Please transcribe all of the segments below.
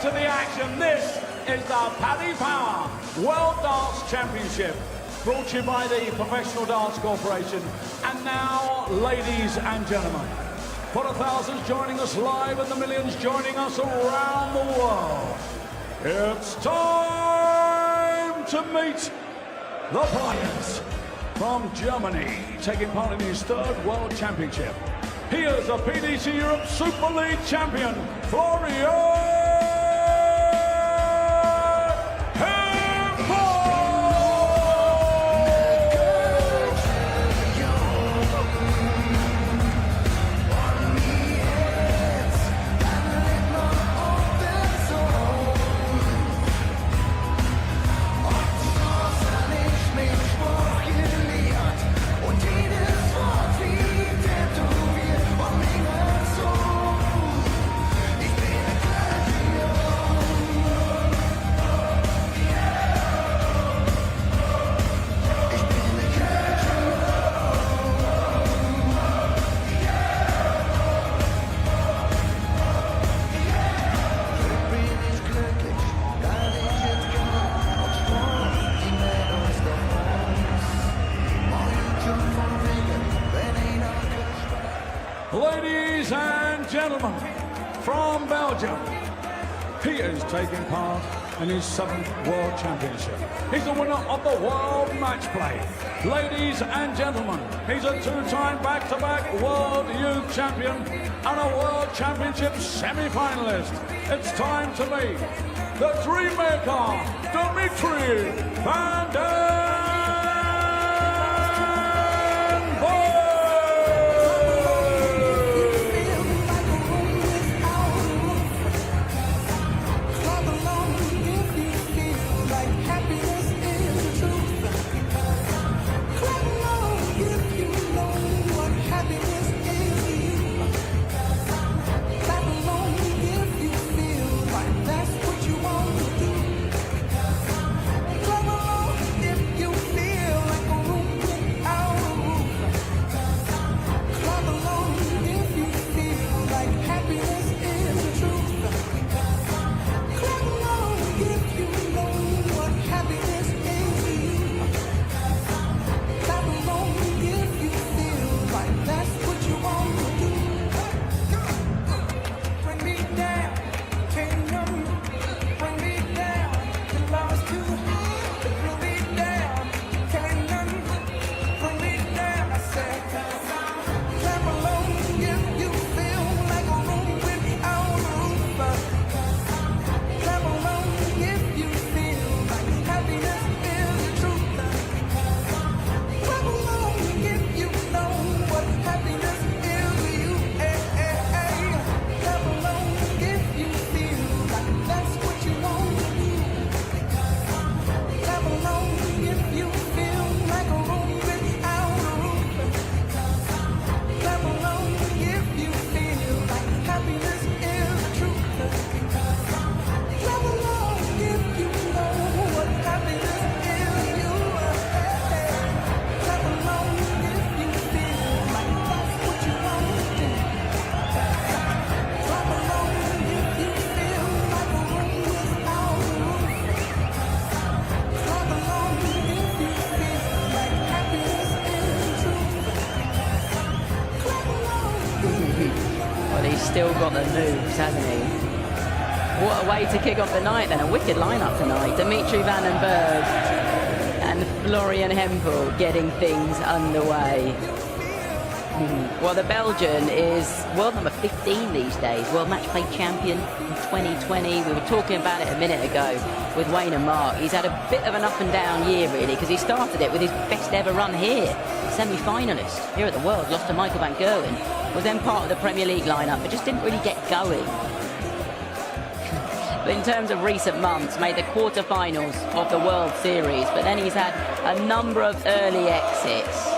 to the action. This is the Paddy Power World Dance Championship, brought to you by the Professional Dance Corporation. And now, ladies and gentlemen, for the thousands joining us live and the millions joining us around the world, it's time to meet the players from Germany, taking part in his third World Championship. He is a PDC Europe Super League champion, Florian Ladies and gentlemen, from Belgium, he is taking part in his 7th World Championship. He's the winner of the World Match Play. Ladies and gentlemen, he's a 2-time back-to-back World Youth Champion and a World Championship semi-finalist. It's time to meet the Dream Maker, Dimitri and still got the moves, hasn't he? What a way to kick off the night then. A wicked lineup tonight. Dimitri van Bergh and Florian Hempel getting things underway. Well, the Belgian is world number 15 these days, World Match Play champion in 2020. We were talking about it a minute ago with Wayne and Mark. He's had a bit of an up and down year, really, because he started it with his best ever run here. Semi-finalist here at the World, lost to Michael van Gerwen. Was then part of the Premier League lineup, but just didn't really get going. But in terms of recent months, made the quarterfinals of the World Series, but then he's had a number of early exits.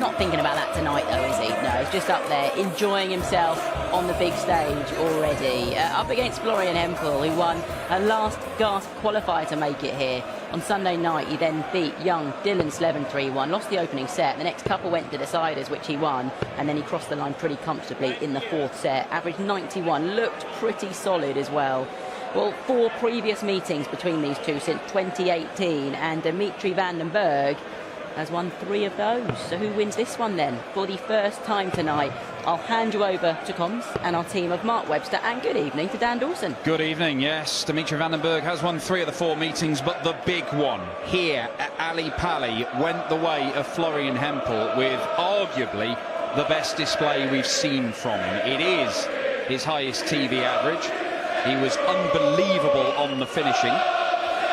Not thinking about that tonight, though, is he? No, he's just up there, enjoying himself on the big stage already. Up against Florian Hempel, who won a last gasp qualifier to make it here. On Sunday night, he then beat young Dylan Slevin 3-1, lost the opening set. The next couple went to deciders, which he won, and then he crossed the line pretty comfortably in the fourth set. Averaged 91, looked pretty solid as well. Well, 4 previous meetings between these two since 2018, and Dimitri van den Bergh has won 3 of those. So who wins this one then? For the first time tonight, I'll hand you over to comms and our team of Mark Webster, and good evening to Dan Dawson. Good evening, yes. Dimitri van den Bergh has won 3 of the 4 meetings, but the big one here at Ali Pali went the way of Florian Hempel with arguably the best display we've seen from him. It is his highest TV average. He was unbelievable on the finishing.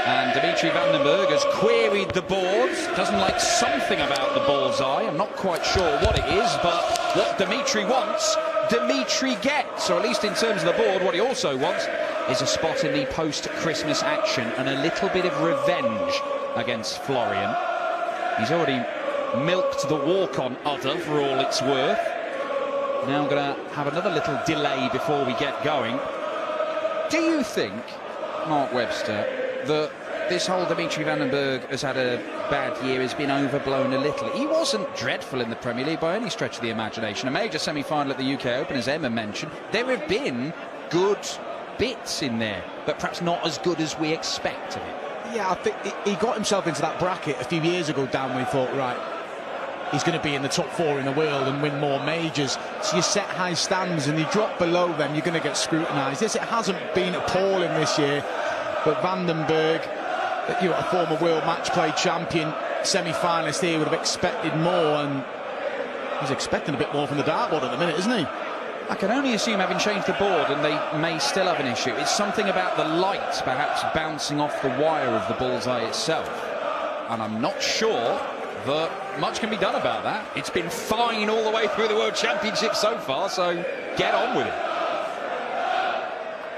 And Dimitri van den Bergh has queried the boards. Doesn't like something about the bullseye. I'm not quite sure what it is, but what Dimitri wants, Dimitri gets. Or at least in terms of the board, what he also wants is a spot in the post-Christmas action and a little bit of revenge against Florian. He's already milked the walk-on udder for all it's worth. Now going to have another little delay before we get going. Do you think, Mark Webster, that this whole Dimitri van den Bergh has had a bad year, has been overblown a little? He wasn't dreadful in the Premier League by any stretch of the imagination. A major semi-final at the UK Open, as Emma mentioned. There have been good bits in there, but perhaps not as good as we expect of it. Yeah, I think he got himself into that bracket a few years ago, Dan, when he thought, right, he's going to be in the top 4 in the world and win more majors. So you set high standards and you drop below them, you're going to get scrutinised. Yes, it hasn't been appalling this year, but Van den Bergh, you know, a former world match play champion, semi-finalist here, would have expected more, and he's expecting a bit more from the dartboard at the minute, isn't he? I can only assume, having changed the board, and they may still have an issue, it's something about the light perhaps bouncing off the wire of the bullseye itself. And I'm not sure that much can be done about that. It's been fine all the way through the World Championship so far, so get on with it.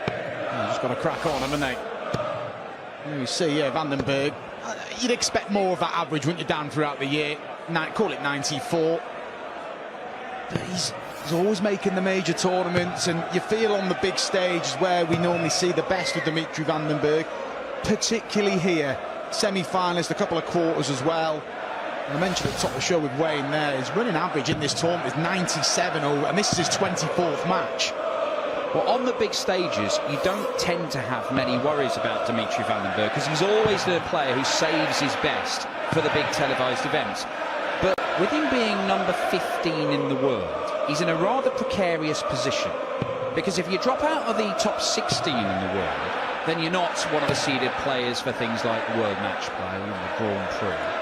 They've just got to crack on, haven't they? You see, yeah, Van den Bergh, you'd expect more of that average, wouldn't you, Dan, throughout the year? Call it 94. But he's always making the major tournaments, and you feel on the big stage is where we normally see the best of Dimitri van den Bergh, particularly here. Semi-finalist, a couple of quarters as well. I mentioned at the top of the show with Wayne there, his running average in this tournament is 97 over, and this is his 24th match. Well, on the big stages, you don't tend to have many worries about Dimitri van den Bergh, because he's always the player who saves his best for the big televised events. But with him being number 15 in the world, he's in a rather precarious position. Because if you drop out of the top 16 in the world, then you're not one of the seeded players for things like World Match Play and the Grand Prix.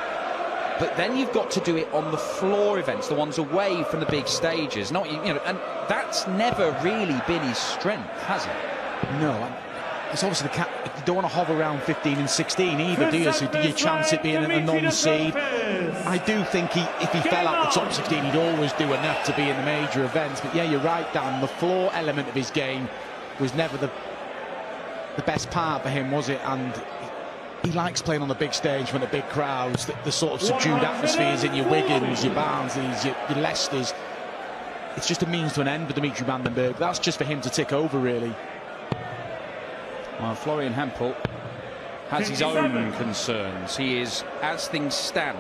But then you've got to do it on the floor events, the ones away from the big stages. Not, you know, and that's never really been his strength, has it? No, it's obviously you don't want to hover around 15 and 16 either, do you? So do you chance it being a non-seed? I do think if he fell out the top 16, he'd always do enough to be in the major events. But yeah, you're right, Dan. The floor element of his game was never the best part for him, was it? And he likes playing on the big stage from the big crowds, the sort of subdued atmospheres in your Wiggins, your Barnsleys, your Leicesters. It's just a means to an end for Dimitri van den Bergh. That's just for him to tick over, really. Well, Florian Hempel has his own concerns. He is, as things stand,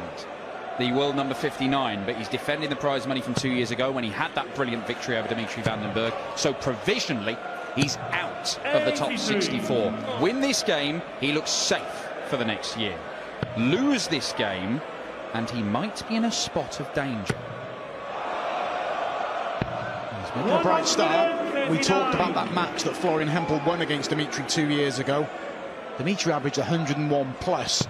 the world number 59, but he's defending the prize money from 2 years ago when he had that brilliant victory over Dimitri van den Bergh. So provisionally, he's out of the top 64. Win this game, he looks safe for the next year. Lose this game, and he might be in a spot of danger. He's making a bright start. We talked about that match that Florian Hempel won against Dimitri 2 years ago. Dimitri averaged 101 plus.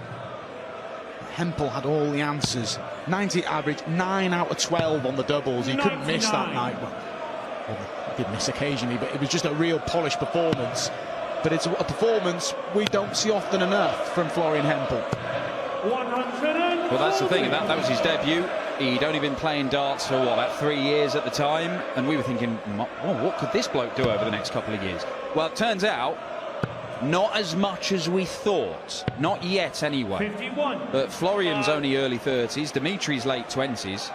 Hempel had all the answers. 90 average, 9 out of 12 on the doubles. He couldn't miss that night. Well, he did miss occasionally, but it was just a real polished performance. But it's a performance we don't see often enough from Florian Hempel. Well, that's the thing. That was his debut. He'd only been playing darts for, what, about 3 years at the time. And we were thinking, oh, what could this bloke do over the next couple of years? Well, it turns out, not as much as we thought. Not yet, anyway. 51. But Florian's only early 30s, Dimitri's late 20s.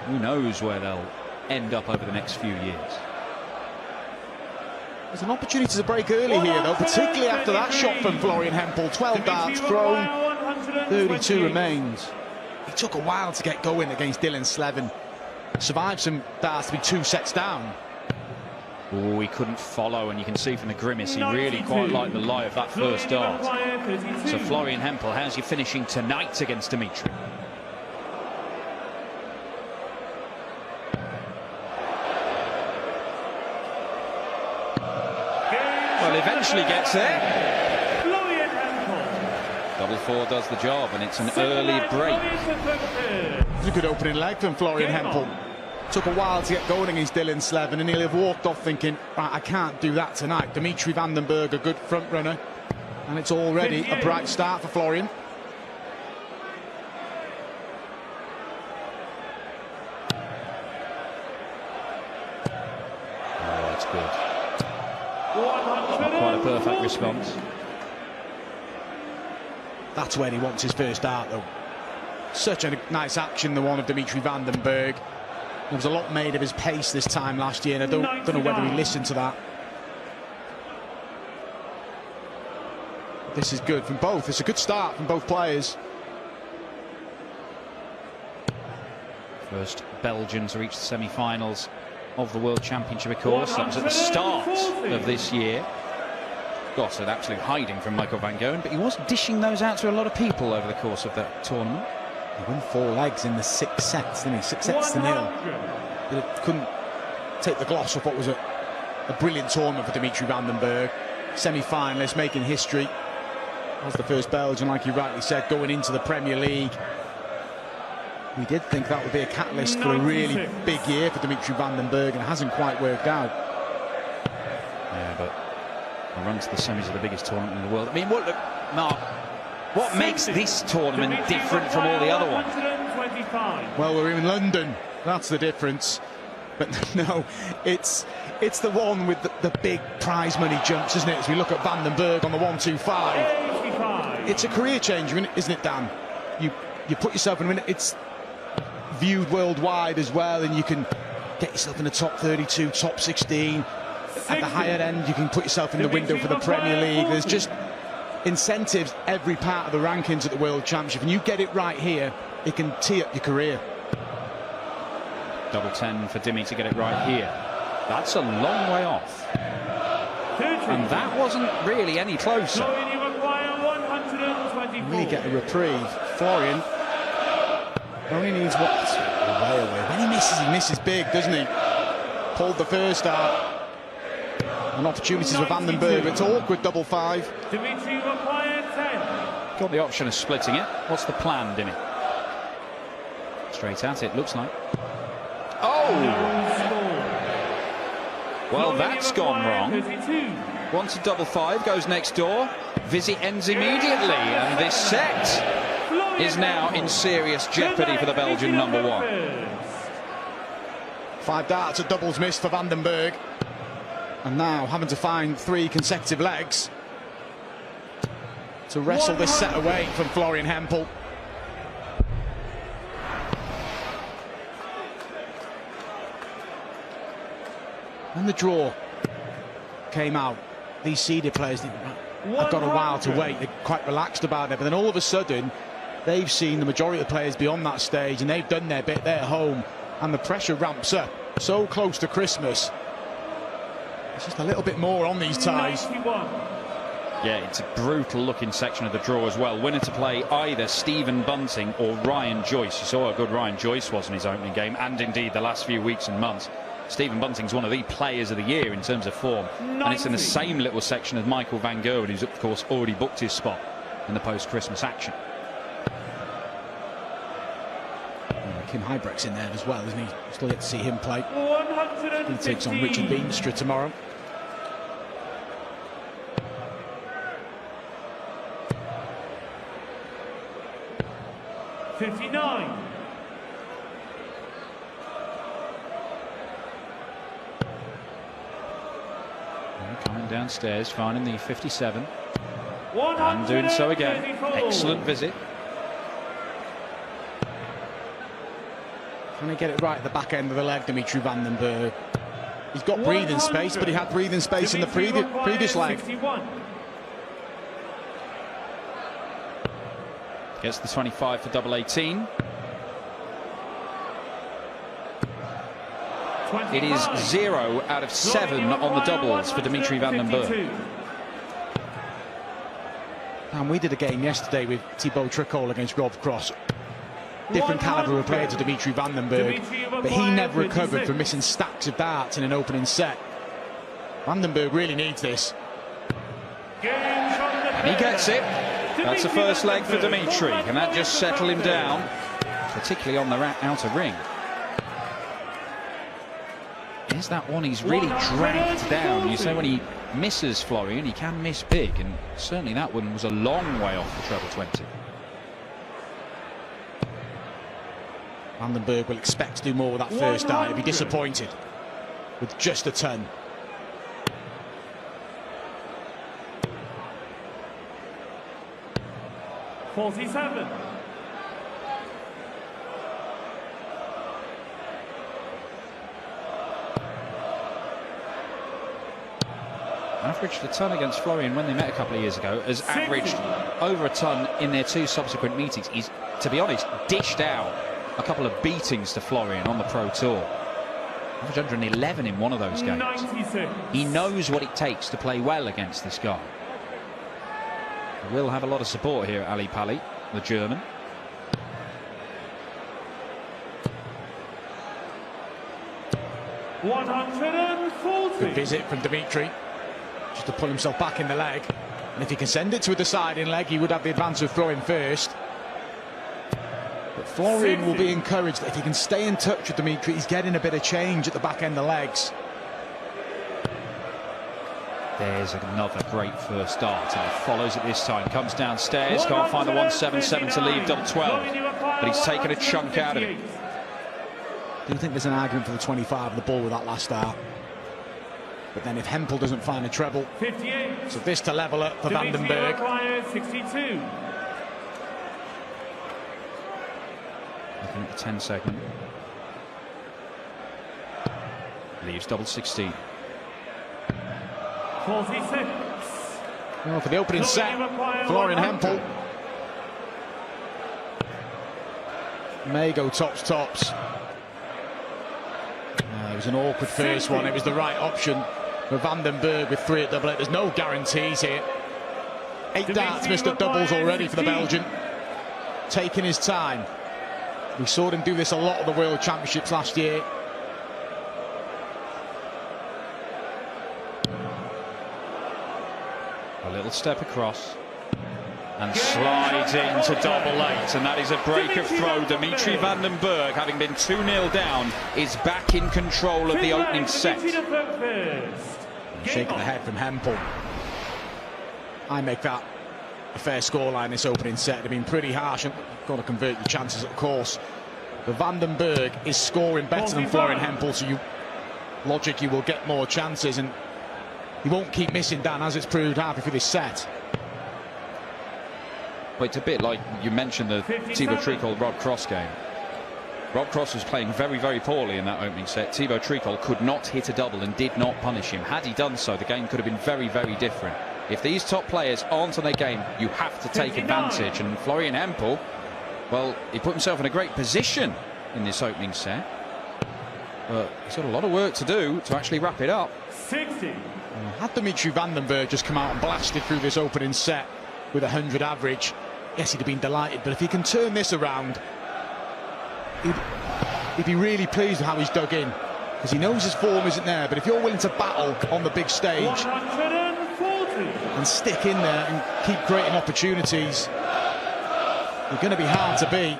Who knows where they'll end up over the next few years. There's an opportunity to break early here, though, particularly after that shot from Florian Hempel. 12 darts thrown, 32 remains. It took a while to get going against Dylan Slevin. Survived some darts to be 2 sets down. Oh, he couldn't follow, and you can see from the grimace he really quite liked the lie of that first dart. So Florian Hempel, how's you finishing tonight against Dimitri? Well, eventually gets there. Double 4 does the job, and it's an early break. It's a good opening leg from Florian Hempel. Took a while to get going against Dylan Slevin, and he'll have walked off thinking, right, I can't do that tonight. Dimitri van den Bergh, a good front runner, and it's already a bright start for Florian. Oh, that's good. Not quite a perfect response. That's where he wants his first dart, though. Such a nice action, the one of Dimitri van den Bergh. There was a lot made of his pace this time last year, and I don't know whether he listened to that. This is good from both. It's a good start from both players. First Belgian to reach the semi-finals of the World Championship, of course. That was at the start of this year. Got an absolute hiding from Michael van Gerwen, but he was dishing those out to a lot of people over the course of that tournament. He won 4 legs in the 6 sets, didn't he? 6 sets to 0. But it couldn't take the gloss off what was a brilliant tournament for Dimitri van den Bergh. Semi-finalist, making history. Was the first Belgian, like you rightly said, going into the Premier League. We did think that would be a catalyst for a really big year for Dimitri van den Bergh, and it hasn't quite worked out. Yeah, but a run to the semis of the biggest tournament in the world. I mean, look, Mark, what makes this tournament different from all the other ones? Well, we're in London. That's the difference. But no, it's the one with the big prize money jumps, isn't it? As we look at Van den Bergh on the 125. It's a career changer, isn't it, Dan? You put yourself in a minute. It's viewed worldwide as well, and you can get yourself in the top 32, top 16. At the higher end, you can put yourself in the window for the Premier League. There's just incentives every part of the rankings at the World Championship, and you get it right here, it can tee up your career. Double 10 for Dimmy to get it right here. That's a long way off, and that wasn't really any closer. Really get a reprieve. Florian only needs what? Way away. When he misses big, doesn't he? Pulled the first dart. And opportunities for Van den Bergh. It's awkward double 5. Dimitri requires 10. Got the option of splitting it. What's the plan, Dimmy? Straight at it, looks like. Oh! Well, that's gone wrong. Wants a double 5, goes next door. Vizzy ends immediately, and this set is now in serious jeopardy for the Belgian number 1. 5 darts at doubles missed for Van den Bergh. And now having to find 3 consecutive legs to wrestle this set away from Florian Hempel. And the draw came out. These seeded players think, I've got a while to wait. They're quite relaxed about it. But then all of a sudden, they've seen the majority of the players beyond that stage, and they've done their bit. They're at home, and the pressure ramps up. So close to Christmas. It's just a little bit more on these ties. Yeah, it's a brutal looking section of the draw as well. Winner to play either Stephen Bunting or Ryan Joyce. You saw how good Ryan Joyce was in his opening game, and indeed the last few weeks and months. Stephen Bunting's one of the players of the year in terms of form. And it's in the same little section as Michael van Gerwen, who's of course already booked his spot in the post-Christmas action. Kim Huybrecht's in there as well, isn't he? Still yet to see him play. He takes on Richard Beamstra tomorrow. $59. Coming downstairs, finding the 57. And doing so again. Excellent visit. Can he get it right at the back end of the leg, Dimitri van den Bergh? He's got breathing space, but he had breathing space in the previous leg. 61. Gets the 25 for double 18. It is 0 out of 7 on the doubles for Dimitri van den Bergh. And we did a game yesterday with Thibaut Tricol against Rob Cross. Different calibre of player to Dimitri van den Bergh, but he never recovered from missing stacks of darts in an opening set. Van den Bergh really needs this. And he gets it. That's the first leg for Dimitri. Can that just settle him down, particularly on the outer ring? Is that one he's really dragged down? You say when he misses Florian, he can miss big, and certainly that one was a long way off the treble 20. Van den Bergh will expect to do more with that first dart. He'll be disappointed with just a ton. $47. Averaged a ton against Florian when they met a couple of years ago, has averaged over a ton in their 2 subsequent meetings. He's, to be honest, dished out a couple of beatings to Florian on the Pro Tour. Averaged 111 in one of those games. 96. He knows what it takes to play well against this guy. He will have a lot of support here at Ali Pali, the German. Good visit from Dimitri, just to pull himself back in the leg. And if he can send it to a deciding leg, he would have the advance of throwing first. But Florian will be encouraged that if he can stay in touch with Dimitri, he's getting a bit of change at the back end of legs. There's another great first dart, and he follows it this time. Comes downstairs, can't find the 177 to leave double 12, but he's taken a chunk out of it. I do think there's an argument for the 25 of the ball with that last dart. But then if Hempel doesn't find a treble, 58. so this to level up for Van den Bergh. 62. Looking at the 10 segment. Leaves double 16. 46. Well, for the opening set, Florian Hempel may go tops. It was an awkward first one. It was the right option for Van den Bergh with 3 at double 8. There's no guarantees here. 8 darts missed at doubles already for the Belgian. Taking his time. We saw him do this a lot of the World Championships last year. A little step across and slides into double 8, and that is a break of throw. Dimitri van den Bergh, having been 2-0 down, is back in control of the opening set. Shaking the head from Hempel. I make that a fair scoreline this opening set. They've been pretty harsh, and got to convert your chances, of course. But Van den Bergh is scoring better than Florian Hempel, so you will get more chances, and he won't keep missing, Dan, as it's proved halfway through this set. Well, it's a bit like you mentioned the Thibaut Tricol-Rob Cross game. Rob Cross was playing very, very poorly in that opening set. Thibaut Tricol could not hit a double and did not punish him. Had he done so, the game could have been very, very different. If these top players aren't on their game, you have to take advantage. And Florian Hempel, well, he put himself in a great position in this opening set. But he's got a lot of work to do to actually wrap it up. 60. Had Dimitri van den Bergh just come out and blasted through this opening set with 100 average, yes, he'd have been delighted. But if he can turn this around, he'd be really pleased with how he's dug in, because he knows his form isn't there. But if you're willing to battle on the big stage 140. and stick in there and keep creating opportunities, you're going to be hard to beat.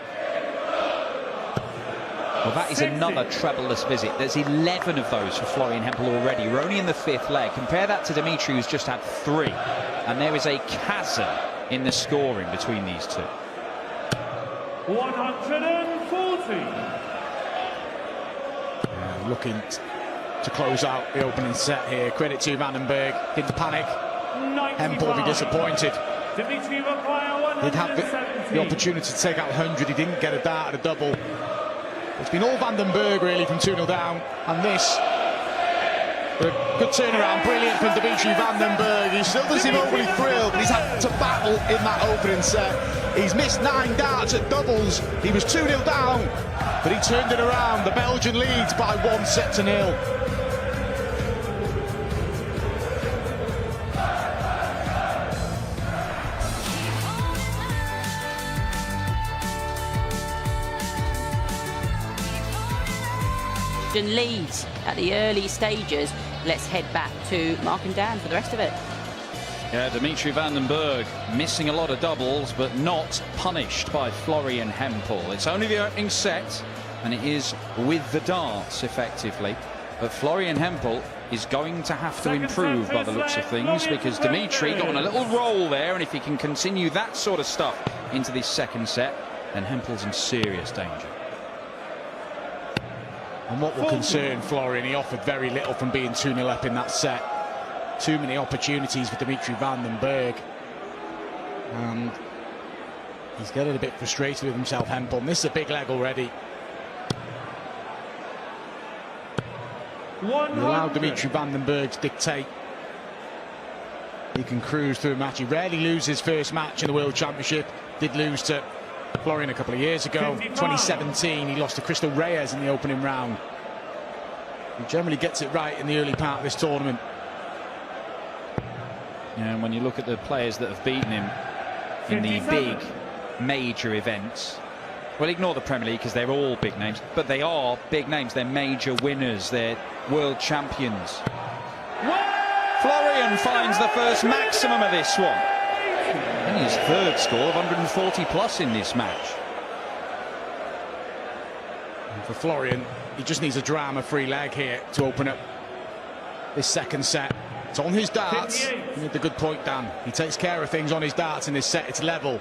Well, that is another treble-less visit. There's 11 of those for Florian Hempel already. We're only in the 5th leg. Compare that to Dimitri, who's just had 3. And there is a chasm in the scoring between these two. 140. Looking to close out the opening set here. Credit to Van den Bergh. Didn't panic. 95. Hempel will be disappointed. Dimitri require He'd have the opportunity to take out 100. He didn't get a dart at a double. It's been all Van den Bergh really from 2-0 down, and this But a good turnaround, brilliant from Dimitri van den Bergh. He still doesn't seem overly thrilled, but he's had to battle in that opening set. He's missed 9 darts at doubles. He was 2-0 down, but he turned it around. The Belgian leads by 1-0. Leads at the early stages. Let's head back to Mark and Dan for the rest of it. Yeah, Dimitri van den Bergh missing a lot of doubles, but not punished by Florian Hempel. It's only the opening set, and it is with the darts, effectively. But Florian Hempel is going to have to improve by the looks of things, because Dimitri got on a little roll there, and if he can continue that sort of stuff into this second set, then Hempel's in serious danger. And what will concern Florian, he offered very little from being 2-0 up in that set. Too many opportunities for Dimitri van den Bergh. And he's getting a bit frustrated with himself, Hempel. And this is a big leg already. He allowed Dimitri van den Bergh to dictate. He can cruise through a match. He rarely loses his first match in the World Championship. Did lose to Florian a couple of years ago. 2017, he lost to Crystal Reyes in the opening round. He generally gets it right in the early part of this tournament. Yeah, and when you look at the players that have beaten him in the big major events, well, ignore the Premier League because they're all big names, but they are big names. They're major winners. They're world champions. Florian finds the first maximum of this one. And his third score of 140 plus in this match. And for Florian, he just needs a drama-free leg here to open up this second set. It's on his darts. You made the good point, Dan. He takes care of things on his darts in this set. It's level.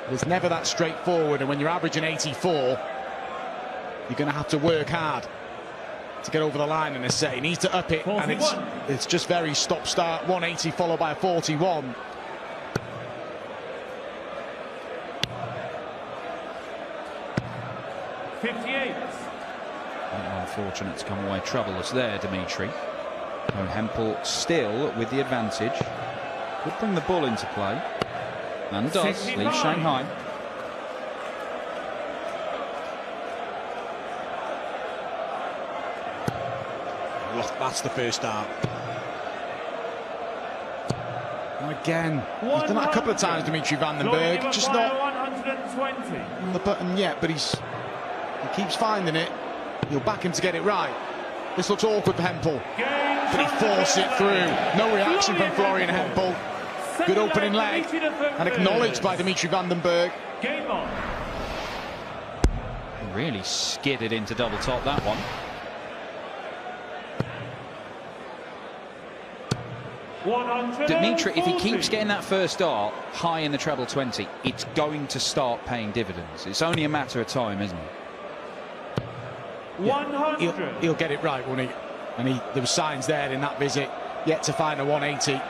It's never that straightforward, and when you're averaging 84, you're going to have to work hard to get over the line in this set. He needs to up it, 41. And it's just very stop-start. 180 followed by a 41. Unfortunate to come away troubleless there, Dimitri. Oh, Hempel still with the advantage. Could bring the ball into play. And does. 65. Leaves Shanghai. Look, that's the first start. And again, he's done that a couple of times, Dimitri van den Bergh. Just not on the button yet, but he keeps finding it. You'll back him to get it right. This looks awkward for Hempel, but he forced it through. No reaction from Florian Hempel. Good opening leg, and acknowledged by Dimitri van den Bergh. Really skidded into double top, that one. Dimitri, if he keeps getting that first dart high in the treble 20, it's going to start paying dividends. It's only a matter of time, isn't it? Yeah, he'll get it right, won't he? And there were signs there in that visit, yet to find a 180.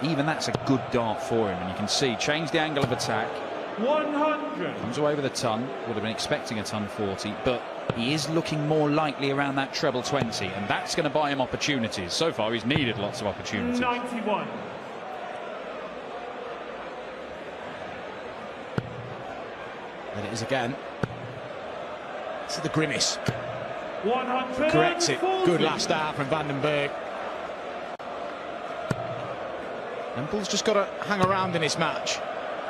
Even that's a good dart for him, and you can see, change the angle of attack. 100. Comes away with a ton, would have been expecting a ton 40, but he is looking more likely around that treble 20, and that's going to buy him opportunities. So far, he's needed lots of opportunities. 91. And it is again. It's the grimace. 140. Corrects it. Good last start from van den Bergh. Hempel's just got to hang around in this match.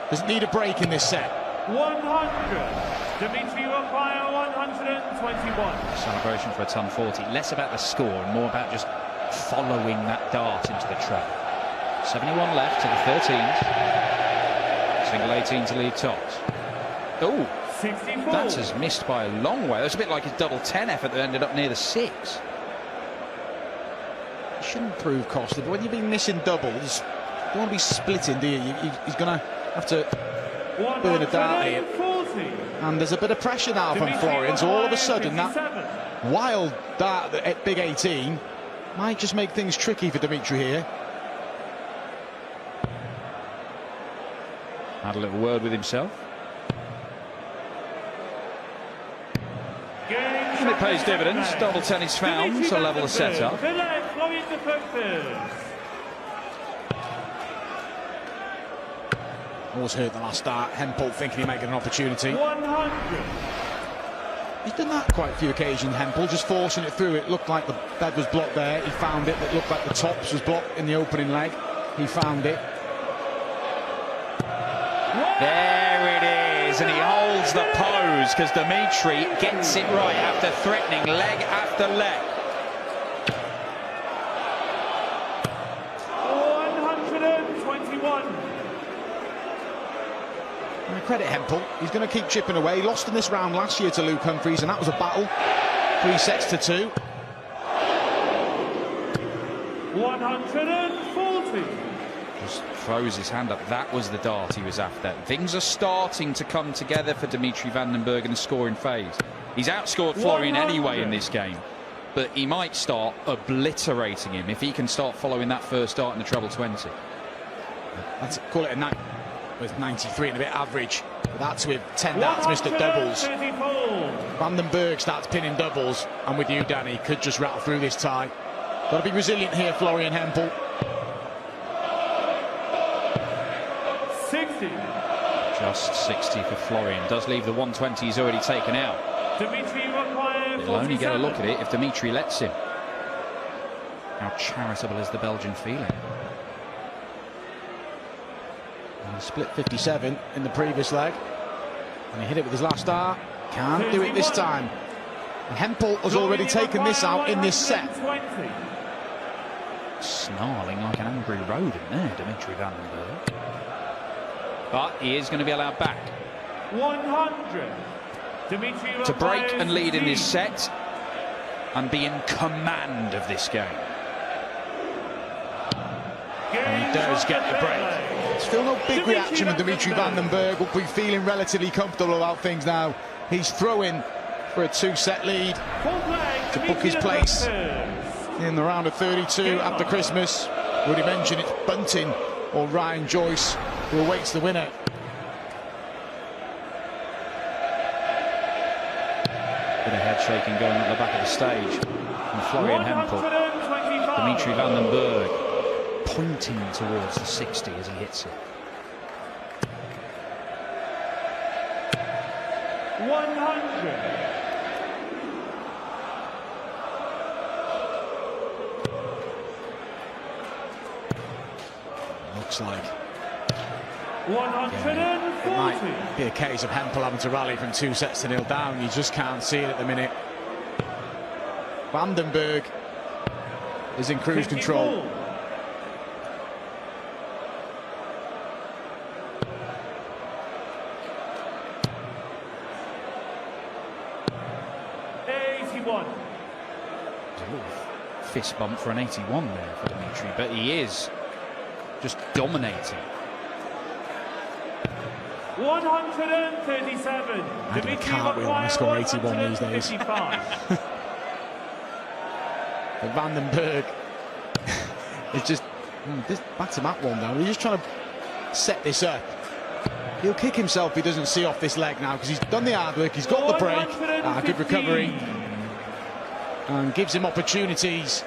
Doesn't need a break in this set. 100. Dimitri will fire 121. Celebration for a ton 40. Less about the score and more about just following that dart into the trap. 71 left to the 13th. Single 18 to lead tops. Oh, that has missed by a long way. That's a bit like his double 10 effort that ended up near the 6. It shouldn't prove costly, but when you've been missing doubles, you don't want to be splitting, do you? He's going to have to burn a dart here. And there's a bit of pressure now from Florian, so all of a sudden that wild dart at big 18 might just make things tricky for Dimitri here. Had a little word with himself. And it paid pays dividends. Double 10 is found to level the setup. Always heard the last start. Hempel thinking he might get an opportunity. 100. He's done that quite a few occasions, Hempel, just forcing it through. It looked like the bed was blocked there. He found it. It looked like the tops was blocked in the opening leg. He found it. There it is, and he holds the pose because Dimitri gets it right after threatening leg after leg. 121. And credit Hempel, he's going to keep chipping away. He lost in this round last year to Luke Humphries, and that was a battle. 3 sets to 2. 140. Just throws his hand up. That was the dart he was after. Things are starting to come together for Dimitri van den Bergh in the scoring phase. He's outscored Florian anyway in this game, but he might start obliterating him if he can start following that first dart in the treble 20. Let's call it a night. With 93 and a bit average. But that's with 10 darts missed at doubles. Van den Bergh starts pinning doubles, and with you, Danny, could just rattle through this tie. Got to be resilient here, Florian Hempel. 60. Just 60 for Florian. Does leave the 120 he's already taken out. Dimitri requires. He'll only get a look at it if Dimitri lets him. How charitable is the Belgian feeling? Split 57 in the previous leg, and he hit it with his last dart. Can't do it this time. And Hempel has already taken this out in this set. Snarling like an angry rodent there, Dimitri van den Bergh. But he is going to be allowed back. 100. Dimitri To break and lead in this set and be in command of this game. And he does get the break. Still no big reaction, and Dimitri van den Bergh will be feeling relatively comfortable about things now. He's throwing for a 2-set lead to book his place in the round of 32 after Christmas. Would he mention it's Bunting or Ryan Joyce who awaits the winner? Bit of head shaking going at the back of the stage from Florian Hempel. Dimitri van den Bergh pointing towards the 60 as he hits it. 100. Looks like 140. it might be a case of Hempel having to rally from 2 sets to 0 down. You just can't see it at the minute. Van den Bergh is in cruise control. 81. Fist bump for an 81 there for Dimitri, but he is just dominating. 137. I do a cartwheel when I score 81 these days. But Van den Bergh is just this back-to-back one now. He's just trying to set this up. He'll kick himself if he doesn't see off this leg now, because he's done the hard work. He's got the break. Good recovery. And gives him opportunities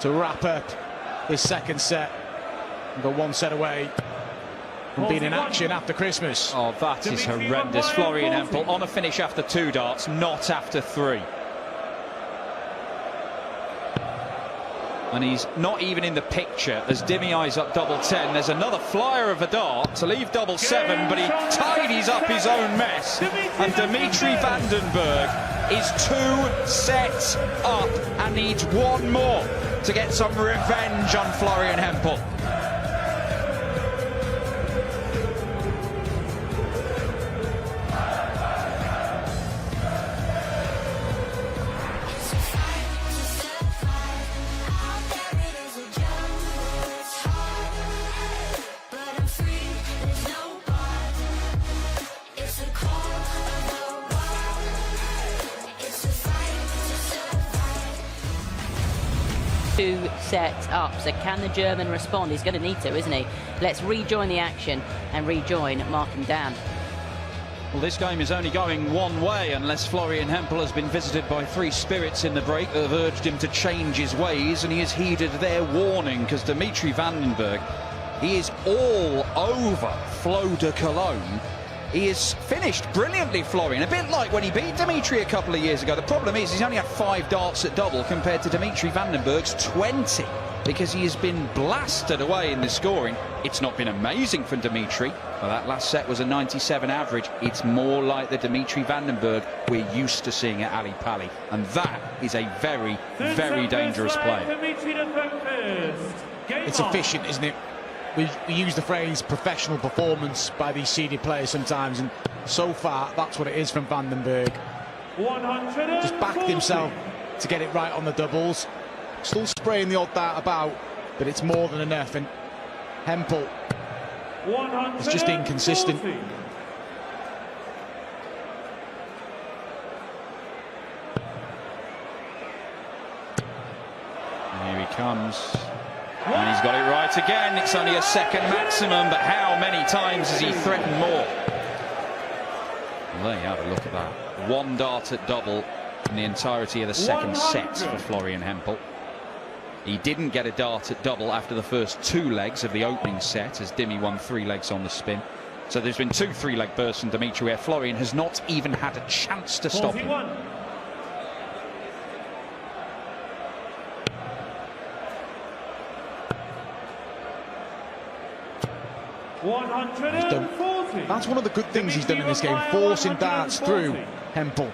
to wrap up this second set and go 1 set away from being in action after Christmas. Oh, that is horrendous. Florian Hempel on a finish after 2 darts, not after 3. And he's not even in the picture as Dimmy eyes up double 10. There's another flyer of a dart to leave double 7, but he tidies up his own mess. And Dimitri van den Bergh is 2 sets up and needs 1 more to get some revenge on Florian Hempel. Two sets up, so can the German respond? He's going to need to, isn't he? Let's rejoin the action and rejoin Mark and Dan. Well, this game is only going one way unless Florian Hempel has been visited by three spirits in the break that have urged him to change his ways, and he has heeded their warning, because Dimitri van den Bergh, he is all over Flo de Cologne. He has finished brilliantly, Florian, a bit like when he beat Dimitri a couple of years ago. The problem is he's only had 5 darts at double compared to Dimitri van den Bergh's 20, because he has been blasted away in the scoring. It's not been amazing for Dimitri. Well, that last set was a 97 average. It's more like the Dimitri van den Bergh we're used to seeing at Ali Pali, and that is a very, very dangerous play. It's efficient, isn't it? We use the phrase professional performance by these senior players sometimes, and so far that's what it is from van den Bergh. Just backed himself to get it right on the doubles. Still spraying the odd dart about, but it's more than enough, and Hempel is just inconsistent. Here he comes. And he's got it right again. It's only a second maximum, but how many times has he threatened more? Well, there you have a look at that. 1 dart at double in the entirety of the second set for Florian Hempel. He didn't get a dart at double after the first 2 legs of the opening set, as Dimi won 3 legs on the spin. So there's been 2 3-leg bursts from Dimitri where Florian has not even had a chance to stop him. That's one of the good things he's done in this game, forcing darts through Hempel.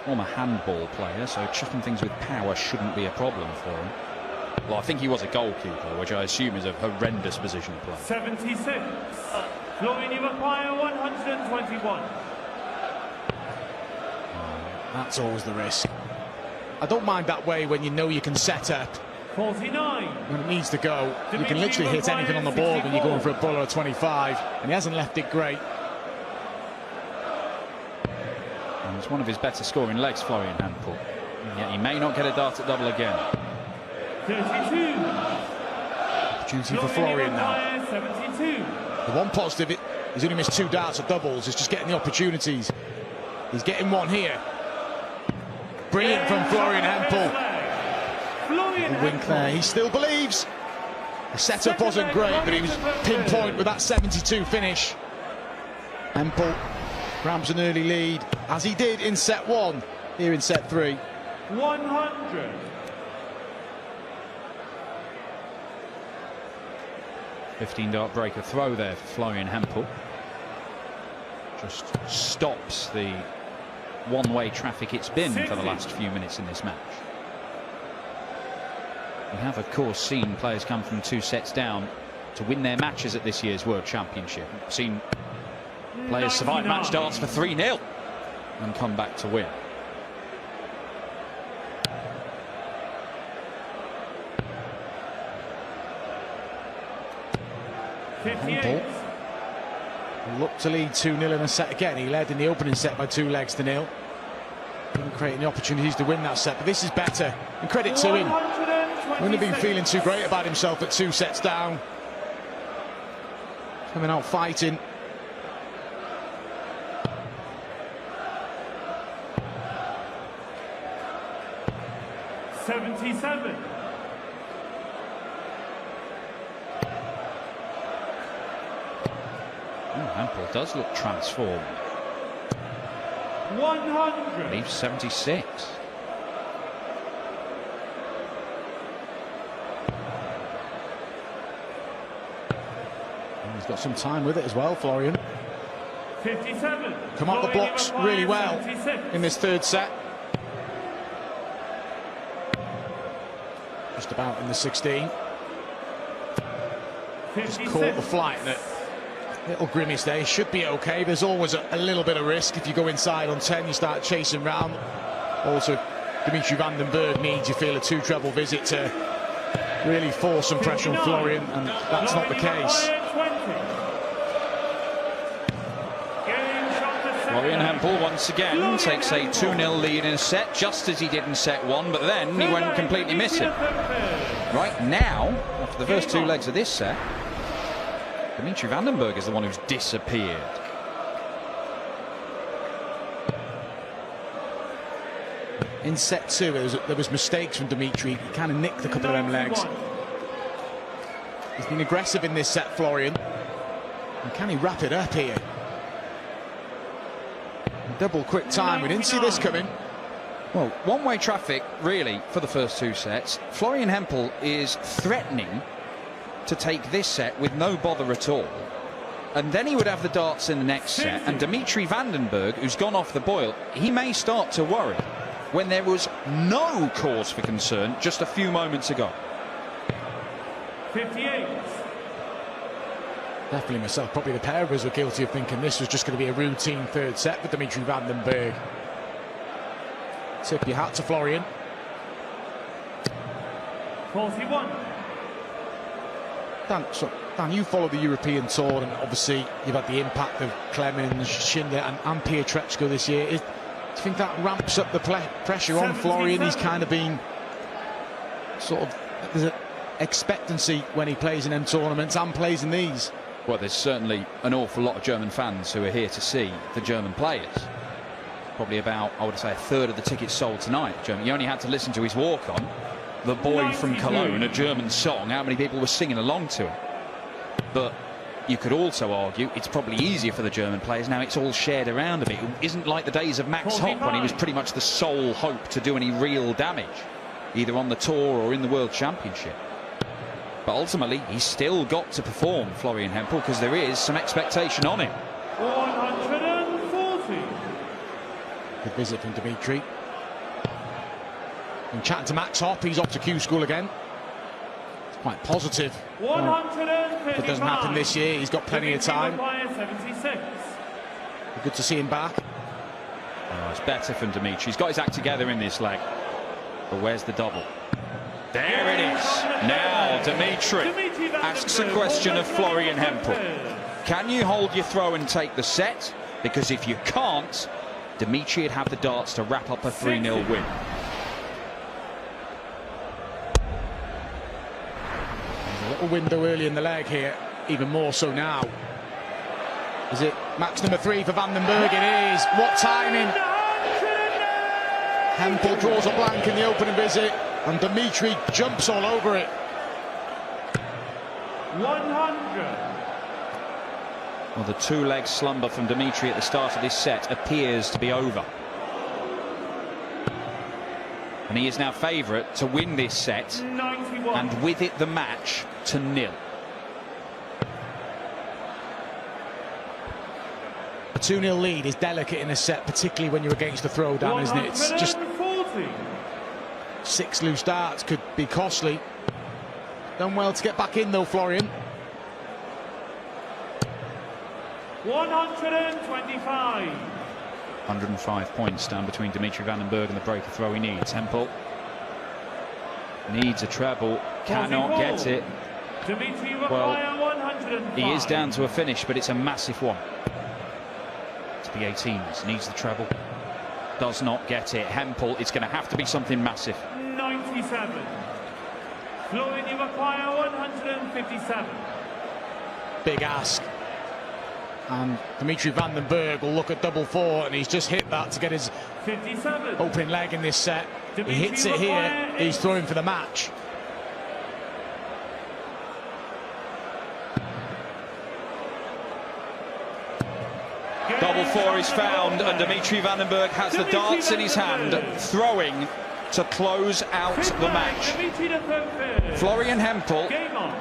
Former handball player, so chucking things with power shouldn't be a problem for him. Well, I think he was a goalkeeper, which I assume is a horrendous position to play. 76. Florian, you require 121. That's always the risk. I don't mind that way when you know you can set up. 49. When it needs to go, you can literally hit anything on the board when you're going for a ball or a 25, and he hasn't left it great. And it's one of his better scoring legs, Florian Hempel. Yet he may not get a dart at double again. 32. Opportunity for Florian now. 72. The one positive, he's only missed 2 darts at doubles. It's just getting the opportunities. He's getting one here. Brilliant from Florian Hempel. A wink there. He still believes. The setup wasn't great, but he was pinpoint with that 72 finish. Hempel grabs an early lead, as he did in set 1, here in set 3. 100. $15 breaker throw there for Florian Hempel. Just stops the one-way traffic it's been for the last few minutes in this match. We have, of course, seen players come from 2 sets down to win their matches at this year's World Championship. We've seen players survive match darts for 3-0 and come back to win. Hempel looked to lead 2-0 in a set again. He led in the opening set by 2 legs to 0. Didn't create any opportunities to win that set, but this is better, and credit to him. Wouldn't have been feeling too great about himself at 2 sets down. Coming out fighting. $77. Hempel does look transformed. 100. Leaves 76. He's got some time with it as well, Florian. 57. Come up the blocks really well in this 3rd set. Just about in the 16. Just caught the flight. That little grimace there. He should be okay. There's always a little bit of risk. If you go inside on 10, you start chasing round. Also, Dimitri van den Bergh needs, you feel, a 2 treble visit to really force some pressure on Florian, and that's not the case. Florian Hempel once again takes a 2-0 lead in a set, just as he did in set 1, but then he went completely missing. Right now, after the first 2 legs of this set, Dimitri Van den Bergh is the one who's disappeared. In set 2, there was mistakes from Dimitri. He kind of nicked a couple of them legs. He's been aggressive in this set, Florian. And can he wrap it up here? Double quick time. We didn't see this coming. Well, one-way traffic, really, for the first 2 sets. Florian Hempel is threatening to take this set with no bother at all. And then he would have the darts in the next set. And Dimitri Van den Bergh, who's gone off the boil, he may start to worry when there was no cause for concern just a few moments ago. 58. Definitely myself, probably the pair of us were guilty of thinking this was just going to be a routine third set for Dimitri Van den Bergh. Tip your hat to Florian. 41. Dan, you follow the European tour, and obviously you've had the impact of Clemens, Schindler and Pietreczko this year. Do you think that ramps up the pressure on Florian? He's kind of been sort of, there's an expectancy when he plays in them tournaments and plays in these. Well, there's certainly an awful lot of German fans who are here to see the German players. Probably about, I would say, a third of the tickets sold tonight. You only had to listen to his walk-on, The Boy from Cologne, a German song. How many people were singing along to it? But you could also argue it's probably easier for the German players now. It's all shared around a bit. It isn't like the days of Max Hopp when he was pretty much the sole hope to do any real damage, either on the tour or in the World Championship. But ultimately, he's still got to perform, Florian Hempel, because there is some expectation on him. 140. Good visit from Dimitri. And chatting to Max Hopp, he's off to Q School again. It's quite positive. 135. If it doesn't happen this year, he's got plenty of time. 76. Good to see him back. Oh, it's better from Dimitri. He's got his act together in this leg. But where's the double? There it is. Now Dimitri asks a question of Florian Hempel. Can you hold your throw and take the set? Because if you can't, Dimitri would have the darts to wrap up a 3-0 win. There's a little window early in the leg here, even more so now. Is it match number 3 for Van den Bergh? It is. What timing? Hempel draws a blank in the opening visit, and Dimitri jumps all over it. 100. Well, the 2-leg slumber from Dimitri at the start of this set appears to be over. And he is now favourite to win this set, 91. and with it the match to 0. A 2-0 lead is delicate in a set, particularly when you're against the throwdown, isn't it? It's just 140. 6 loose darts could be costly. Done well to get back in though, Florian. 125. 105 points down between Dimitri Van den Bergh and the breaker throw he needs. Hempel needs a treble, cannot get it. Dimitri Well, 105. he is down to a finish, but it's a massive one. To be 18s, needs the treble, does not get it. Hempel, it's going to have to be something massive. 97. Florian, you require 157. Big ask. And Dimitri Van den Bergh will look at double 4, and he's just hit that to get his 57. opening leg in this set. He hits it here, he's throwing for the match. Double 4 is found, and Dimitri Van den Bergh has the darts in his hand, throwing to close out the match. Florian Hempel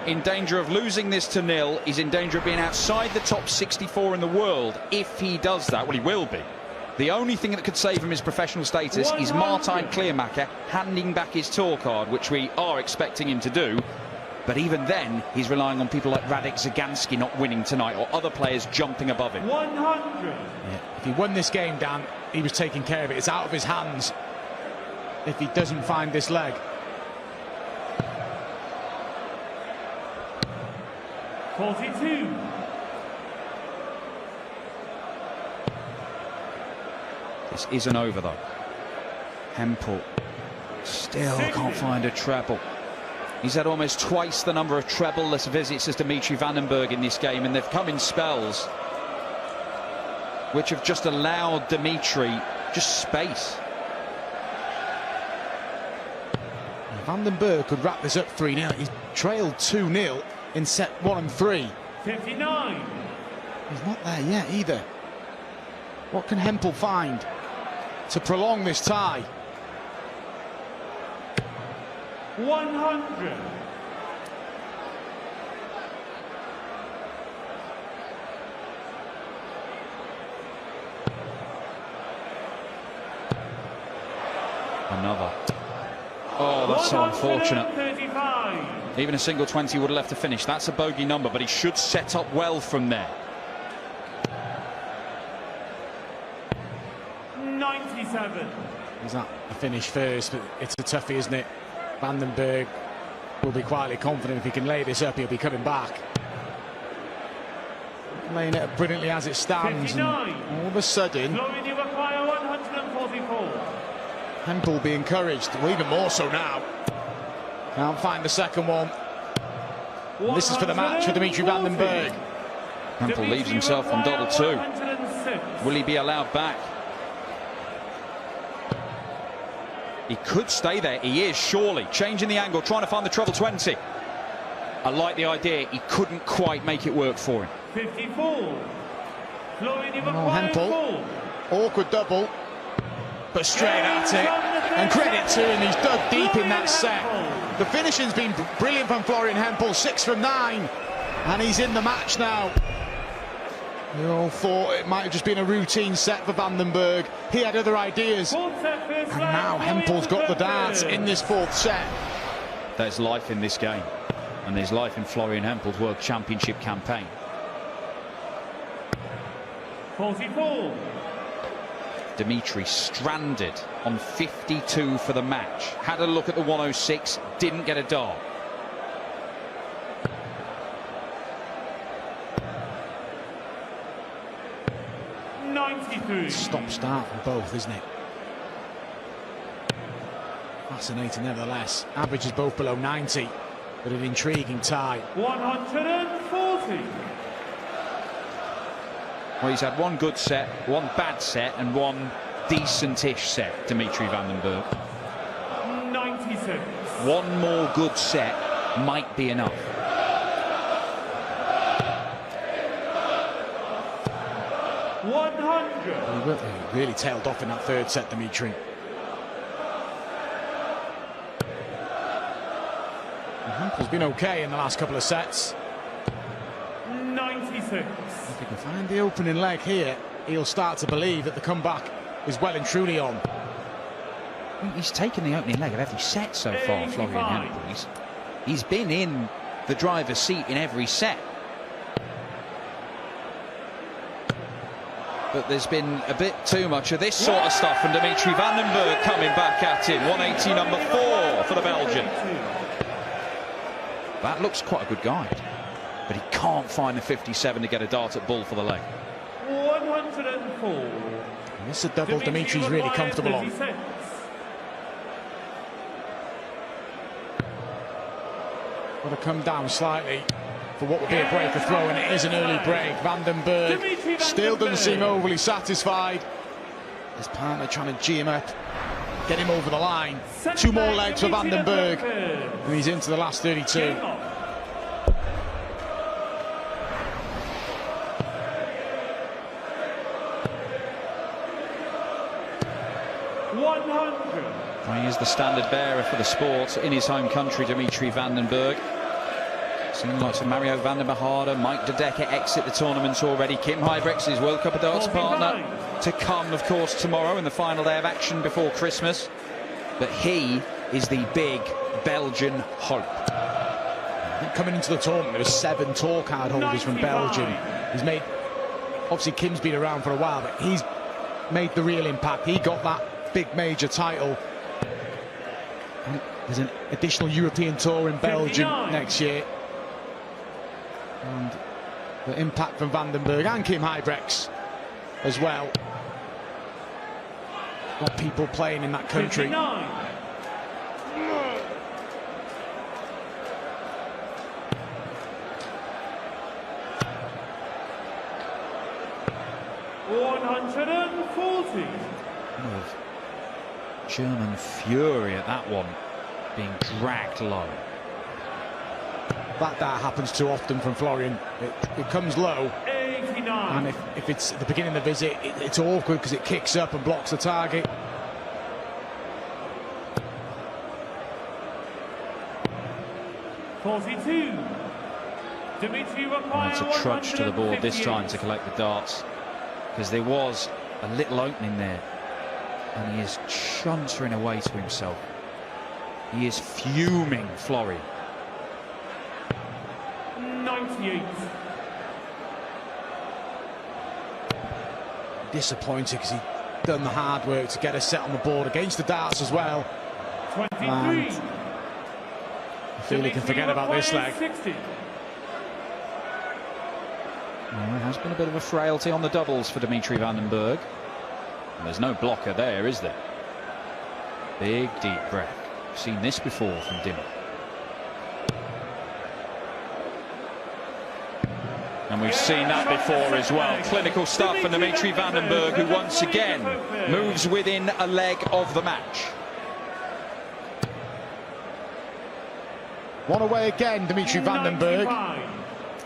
in danger of losing this to 0. He's in danger of being outside the top 64 in the world if he does that. Well, he will be. The only thing that could save him his professional status is Martijn Kleermaker handing back his tour card, which we are expecting him to do. But even then, he's relying on people like Radek Zagansky not winning tonight, or other players jumping above him. 100. Yeah. If he won this game, Dan, he was taking care of it. It's out of his hands if he doesn't find this leg. 42. This isn't over, though. Hempel still can't find a treble. He's had almost twice the number of treble-less visits as Dimitri Van den Bergh in this game, and they've come in spells which have just allowed Dimitri just space. Van den Bergh could wrap this up 3-0. He's trailed 2-0 in set 1 and 3. 59. He's not there yet either. What can Hempel find to prolong this tie? 100. Another. Oh, that's so unfortunate. 135. Even a single 20 would have left to finish. That's a bogey number, but he should set up well from there. 97. Is that a finish first? But it's a toughie, isn't it? Van den Bergh will be quietly confident if he can lay this up, he'll be coming back. Laying it up brilliantly as it stands. 59. And all of a sudden, Florian, you require 144. Hempel will be encouraged. Well, even more so now. Can't find the second one. And this is for the match for Dimitri Van den Bergh. Hempel leaves himself on double 2. Will he be allowed back? He could stay there. He is, surely. Changing the angle, trying to find the treble 20. I like the idea. He couldn't quite make it work for him. 54. Florian, you Oh, require Hempel. 4. Awkward double. But straight at it. And credit to him, he's dug deep in that set. The finishing's been brilliant from Florian Hempel. 6 from 9. And he's in the match now. We all thought it might have just been a routine set for Van den Bergh. He had other ideas. And now Hempel's got the darts in this 4th set. There's life in this game. And there's life in Florian Hempel's World Championship campaign. 44. Dimitri stranded on 52 for the match. Had a look at the 106, didn't get a dart. Stop-start from both, isn't it? Fascinating nevertheless. Averages both below 90, but an intriguing tie. 140. Well, he's had one good set, one bad set, and one decent-ish set, Dimitri Van den Bergh. 96. One more good set might be enough. 100. He really tailed off in that 3rd set, Dimitri. Hempel's been okay in the last couple of sets. 96. If he can find the opening leg here, he'll start to believe that the comeback is well and truly on. He's taken the opening leg of every set so far, Florian Hempel. He's been in the driver's seat in every set. But there's been a bit too much of this sort of stuff, and Dimitri Van den Bergh coming back at him. 180 number 4 for the Belgian. That looks quite a good guide, but he can't find the 57 to get a dart at bull for the leg. 104. And this is a double Dimitri's really comfortable on. 36. Got to come down slightly for what would be a break of throw, and it is an early break. Van den Bergh still doesn't seem overly satisfied. His partner trying to G him up, get him over the line. 2 more legs for Van den Bergh, and he's into the last 32. 100. Well, he is the standard bearer for the sport in his home country, Dimitri Van den Bergh. Seen lots of Mario van der Mahada, Mike de Decker exit the tournament already. Kim Huybrechts, his World Cup of Darts partner, to come, of course, tomorrow in the final day of action before Christmas. But he is the big Belgian hope. Coming into the tournament, there were 7 tour card holders from Belgium. He's made, obviously Kim's been around for a while, but he's made the real impact. He got that big major title. And there's an additional European tour in Belgium next year. And the impact from Van den Bergh and Kim Huybrechts as well. Got people playing in that country. 59. 140. Of German fury at that one, being dragged low. That happens too often from Florian. It comes low, 89. and if it's at the beginning of the visit, it's awkward because it kicks up and blocks the target. .42. Dimitri requires It's a trudge to the board this time to collect the darts, because there was a little opening there, and he is chuntering away to himself. He is fuming, Florian. 98. Disappointed because he'd done the hard work to get a set on the board against the darts as well. 23. I feel he can forget about this leg. 60. Well, there has been a bit of a frailty on the doubles for Dimitri van den Bergh. And there's no blocker there, is there? Big, deep breath. We've seen this before from Dimmy. And we've seen that before as well. Clinical stuff for Dimitri van den Bergh, who once again moves within a leg of the match. One away again, Dimitri van den Bergh.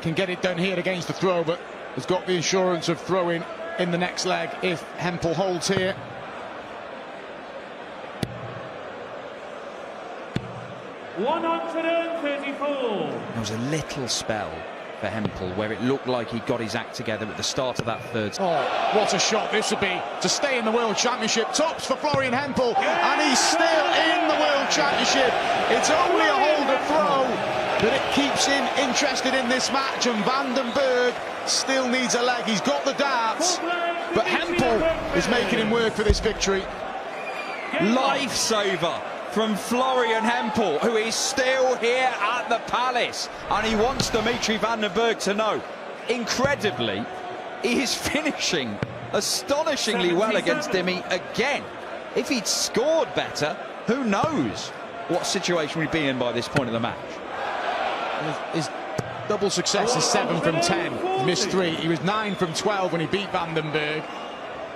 Can get it done here against the throw, but has got the insurance of throwing in the next leg if Hempel holds here. $134. There was a little spell for Hempel where it looked like he got his act together at the start of that third. Oh, what a shot this would be to stay in the World Championship. Tops for Florian Hempel, and he's still in the World Championship. It's only a holder throw, but it keeps him interested in this match, and van den Bergh still needs a leg. He's got the darts, but Hempel is making him work for this victory. Lifesaver from Florian Hempel, who is still here at the Palace, and he wants Dimitri van den Bergh to know, incredibly, he is finishing astonishingly well against Dimi again. If he'd scored better, who knows what situation we'd be in by this point of the match. His double success is 7 from 10. He missed 3. He was 9 from 12 when he beat van den Bergh.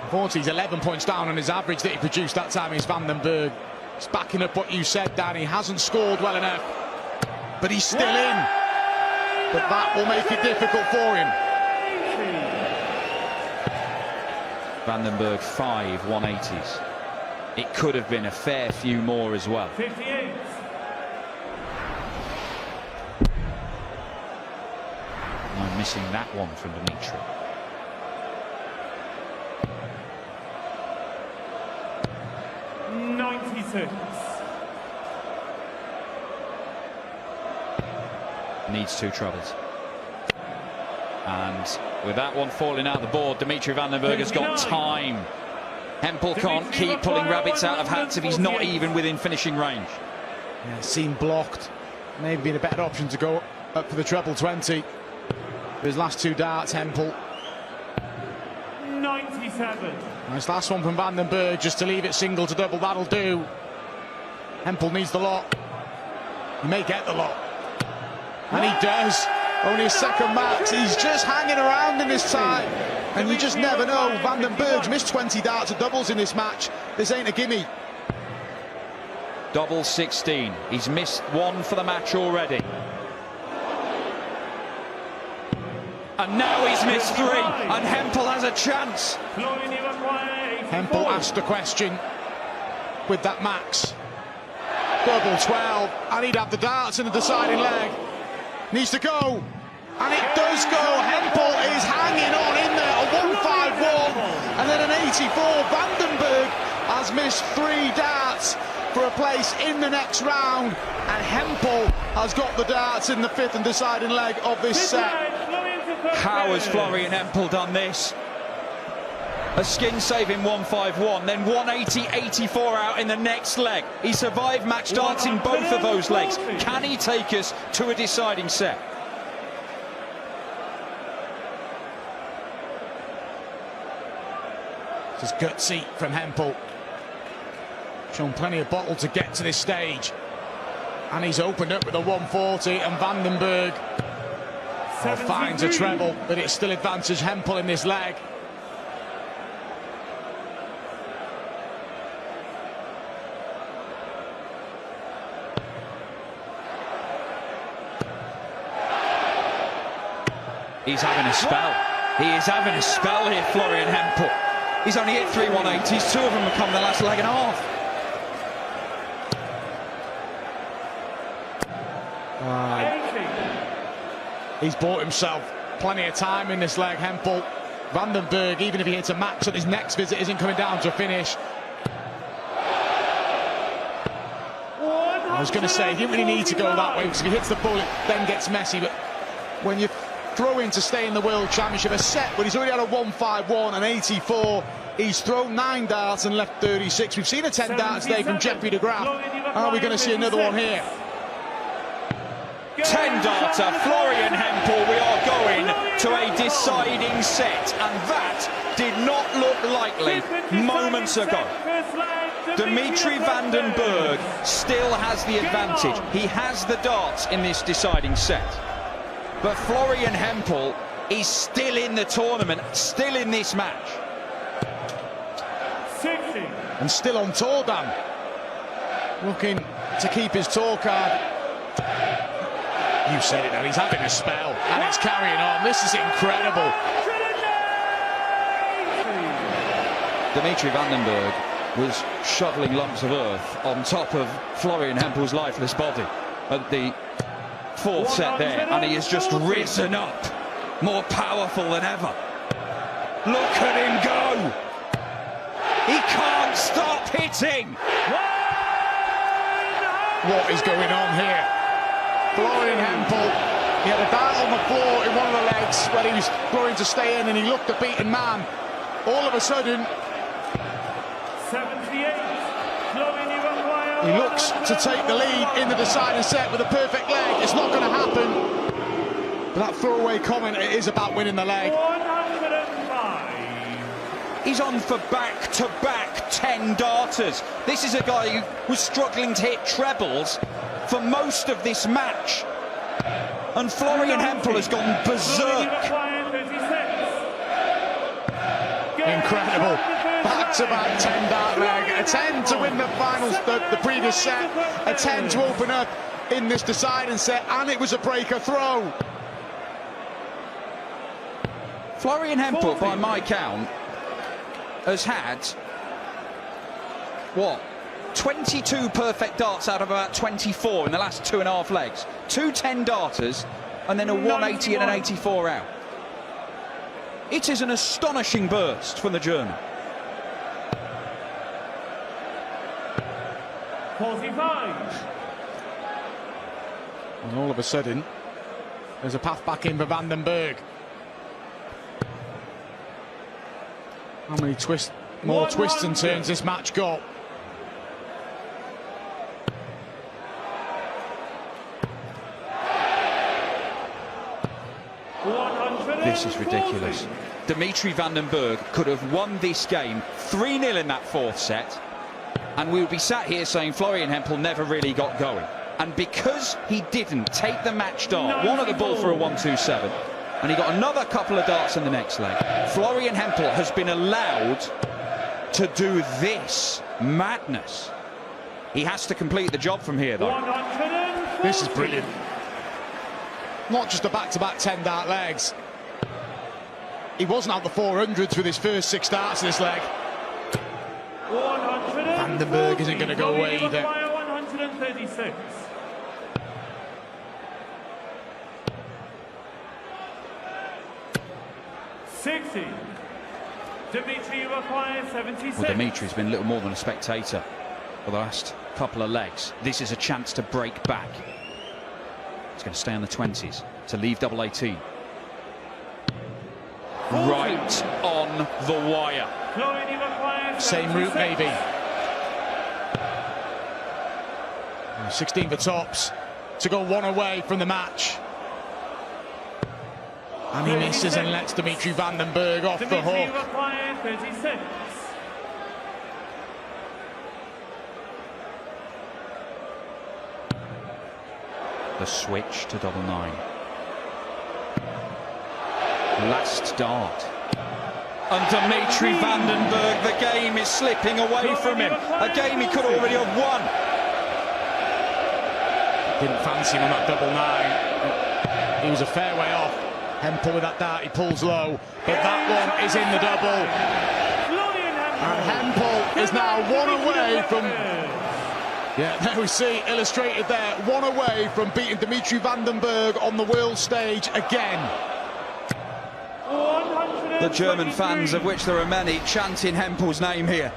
Unfortunately, he's 11 points down on his average that he produced that time is van den Bergh. It's backing up what you said, Dan. He hasn't scored well enough, but he's still in. But that will make it difficult for him. Van den Bergh 5 180s. It could have been a fair few more as well. 58. I'm missing that one from Dimitri. Needs 2 troubles. And with that one falling out the board, Dimitri van den Bergh has got time. Hempel can't keep pulling rabbits out of hats if he's not even within finishing range. Yeah, seemed blocked. Maybe been a better option to go up for the treble 20. His last 2 darts, Hempel. 97. Nice last one from van den Bergh, just to leave it single to double. That'll do. Hempel needs the lot. He may get the lot. And he does. Only a second max. He's just hanging around in this time. And you just never know. Van den Bergh's missed 20 darts of doubles in this match. This ain't a gimme. Double 16. He's missed 1 for the match already. And now he's missed 3. And Hempel has a chance. Hempel asked the question with that max. Double 12. And he'd have the darts in the deciding leg. Needs to go, and it does go. Hempel is hanging on in there, a 151, and then an 84. Van den Bergh has missed 3 darts for a place in the next round, and Hempel has got the darts in the 5th and deciding leg of this set. How has Florian Hempel done this? A skin-saving 151, then 180-84 out in the next leg. He survived match darts in both of those legs. Can he take us to a deciding set? This is gutsy from Hempel. Shown plenty of bottle to get to this stage. And he's opened up with a 140, and van den Bergh finds a treble, but it still advances Hempel in this leg. He's having a spell. He is having a spell here, Florian Hempel. He's only hit 3 180s. 2 of them have come the last leg and a half. He's bought himself plenty of time in this leg, Hempel. Van den Bergh, even if he hits a max on his next visit, isn't coming down to a finish. I was going to say, he didn't really need to go that way, because if he hits the ball, it then gets messy. But when you throw in to stay in the World Championship, a set, but he's already had a 151 and 84. He's thrown 9 darts and left 36. We've seen a 10 darts today from Jeffrey de Graaf. Are we going to see another one here? 10 darter, Florian Hempel. We are going to a deciding set, and that did not look likely moments ago. Dimitri van den Bergh still has the advantage. He has the darts in this deciding set. But Florian Hempel is still in the tournament, still in this match. 60. And still on tour, Dan. Looking to keep his tour card. You said it now, he's having a spell, and it's carrying on. This is incredible. Dimitri van den Bergh was shoveling lumps of earth on top of Florian Hempel's lifeless body at the 4th set there, and he has just risen up, more powerful than ever. Look at him go! He can't stop hitting! What is going on here? Florian Hempel, he had a dart on the floor in one of the legs where he was going to stay in, and he looked a beaten man. All of a sudden, 78. he looks to take the lead in the deciding set with a perfect leg. It's not going to happen. But that throwaway comment, it is about winning the leg. 105. He's on for back-to-back 10 darters. This is a guy who was struggling to hit trebles for most of this match. And Florian Hempel has gone berserk. Incredible. Back-to-back 10 dart leg. A 10 to win the finals, the previous set. A 10 to open up in this deciding set. And it was a breaker throw. Florian Hempel, by my count, has had, what, 22 perfect darts out of about 24 in the last 2.5 legs. 2 10 darters and then a 180 and an 84 out. It is an astonishing burst from the German. 45. And all of a sudden, there's a path back in for Van den Bergh. How many more twists and turns this match got? This is ridiculous. Dimitri van den Bergh could have won this game 3-0 in that 4th set, and we would be sat here saying Florian Hempel never really got going. And because he didn't take the match dart, one at the ball for a 1-2-7, and he got another couple of darts in the next leg, Florian Hempel has been allowed to do this madness. He has to complete the job from here, though. This is brilliant. Not just a back-to-back 10 dart legs. He wasn't out the 400s with his first 6 darts in this leg. Van den Bergh isn't going to go away either. 136. Dimitri requires 76. Well, Dimitri's been little more than a spectator for the last couple of legs. This is a chance to break back. He's going to stay on the 20s to leave double 18. Right on the wire. Same route, maybe. 16 for tops to go 1 away from the match. And he misses and lets Dimitri van den Bergh off the hook. 36. The switch to double 9. Last dart. And Dimitri van den Bergh, the game is slipping away from him. A game he could already have won. Didn't fancy him on that double 9. He was a fair way off. Hempel with that dart, he pulls low, but that one is in the double. And Hempel is now one away from... Yeah, there we see illustrated there, one away from beating Dimitri van den Bergh on the world stage again. The German fans, of which there are many, chanting Hempel's name here.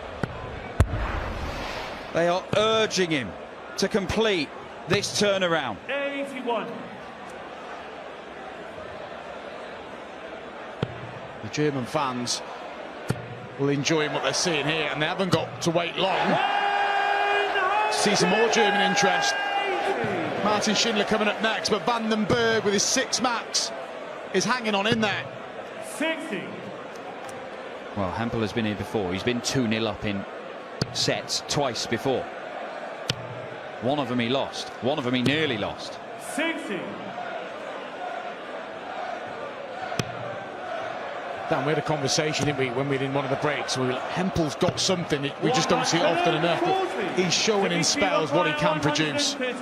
They are urging him to complete this turnaround. 81. The German fans will enjoy what they're seeing here, and they haven't got to wait long. See some more German interest. Martin Schindler coming up next, but van den Bergh with his 6 max is hanging on in there. 60. Well, Hempel has been here before. He's been 2-0 up in sets twice before. One of them he lost. One of them he nearly lost. 60. Dan, we had a conversation, didn't we, when we did one of the breaks. We were like, Hempel's got something that we just don't see it often enough. But he's showing in spells what he can produce. And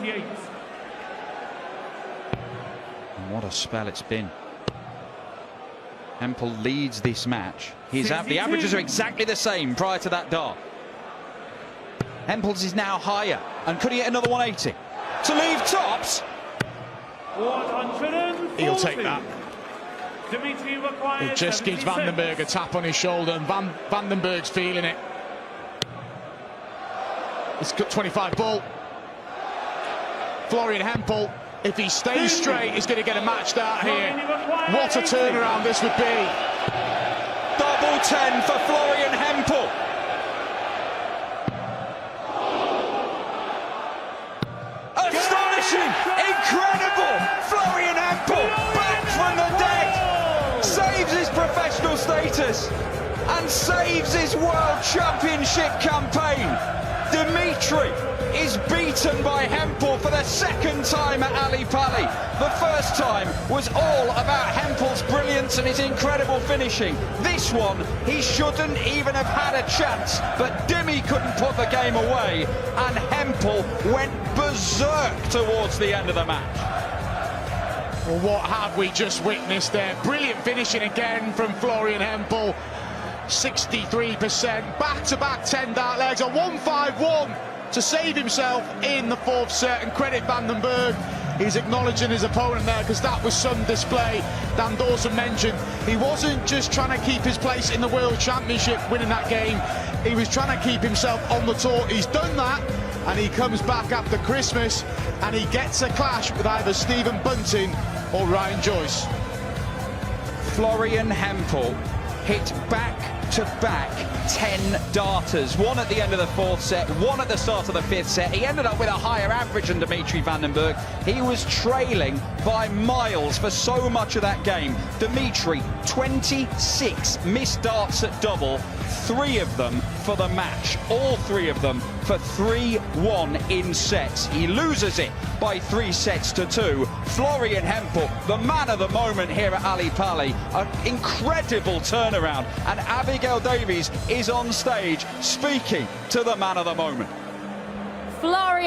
what a spell it's been. Hempel leads this match. The averages are exactly the same prior to that dart. Hempel's is now higher, and could he hit another 180? To leave tops! 140. He'll take that. Dimitri requires It just gives van den Bergh a tap on his shoulder, and van den Bergh's feeling it. It's got 25 ball. Florian Hempel, if he stays straight, is going to get a match start here. What a turnaround this would be. Double 10 for Florian Hempel. Astonishing! Incredible! Florian Hempel back from the dead! Saves his professional status and saves his World Championship campaign. Dimitri is beaten by Hempel for the 2nd time at Ali Pali. The first time was all about Hempel's brilliance and his incredible finishing. This one, he shouldn't even have had a chance, but Dimi couldn't put the game away, and Hempel went berserk towards the end of the match. Well, what have we just witnessed there? Brilliant finishing again from Florian Hempel. 63%, back-to-back 10 dart legs, a 1-5-1 to save himself in the 4th set, and credit van den Bergh. He's acknowledging his opponent there, because that was some display. Dan Dawson mentioned he wasn't just trying to keep his place in the World Championship winning that game, he was trying to keep himself on the tour. He's done that, and he comes back after Christmas and he gets a clash with either Stephen Bunting or Ryan Joyce. Florian Hempel hit back-to-back 10 darters. One at the end of the 4th set, one at the start of the 5th set. He ended up with a higher average than Dimitri van den Bergh. He was trailing by miles for so much of that game. Dimitri, 26 missed darts at double, 3 of them for the match. All 3 of them for 3-1 in sets. He loses it by 3 sets to 2. Florian Hempel, the man of the moment here at Ali Pali. An incredible turnaround, and Abigail Davies is on stage speaking to the man of the moment. Florian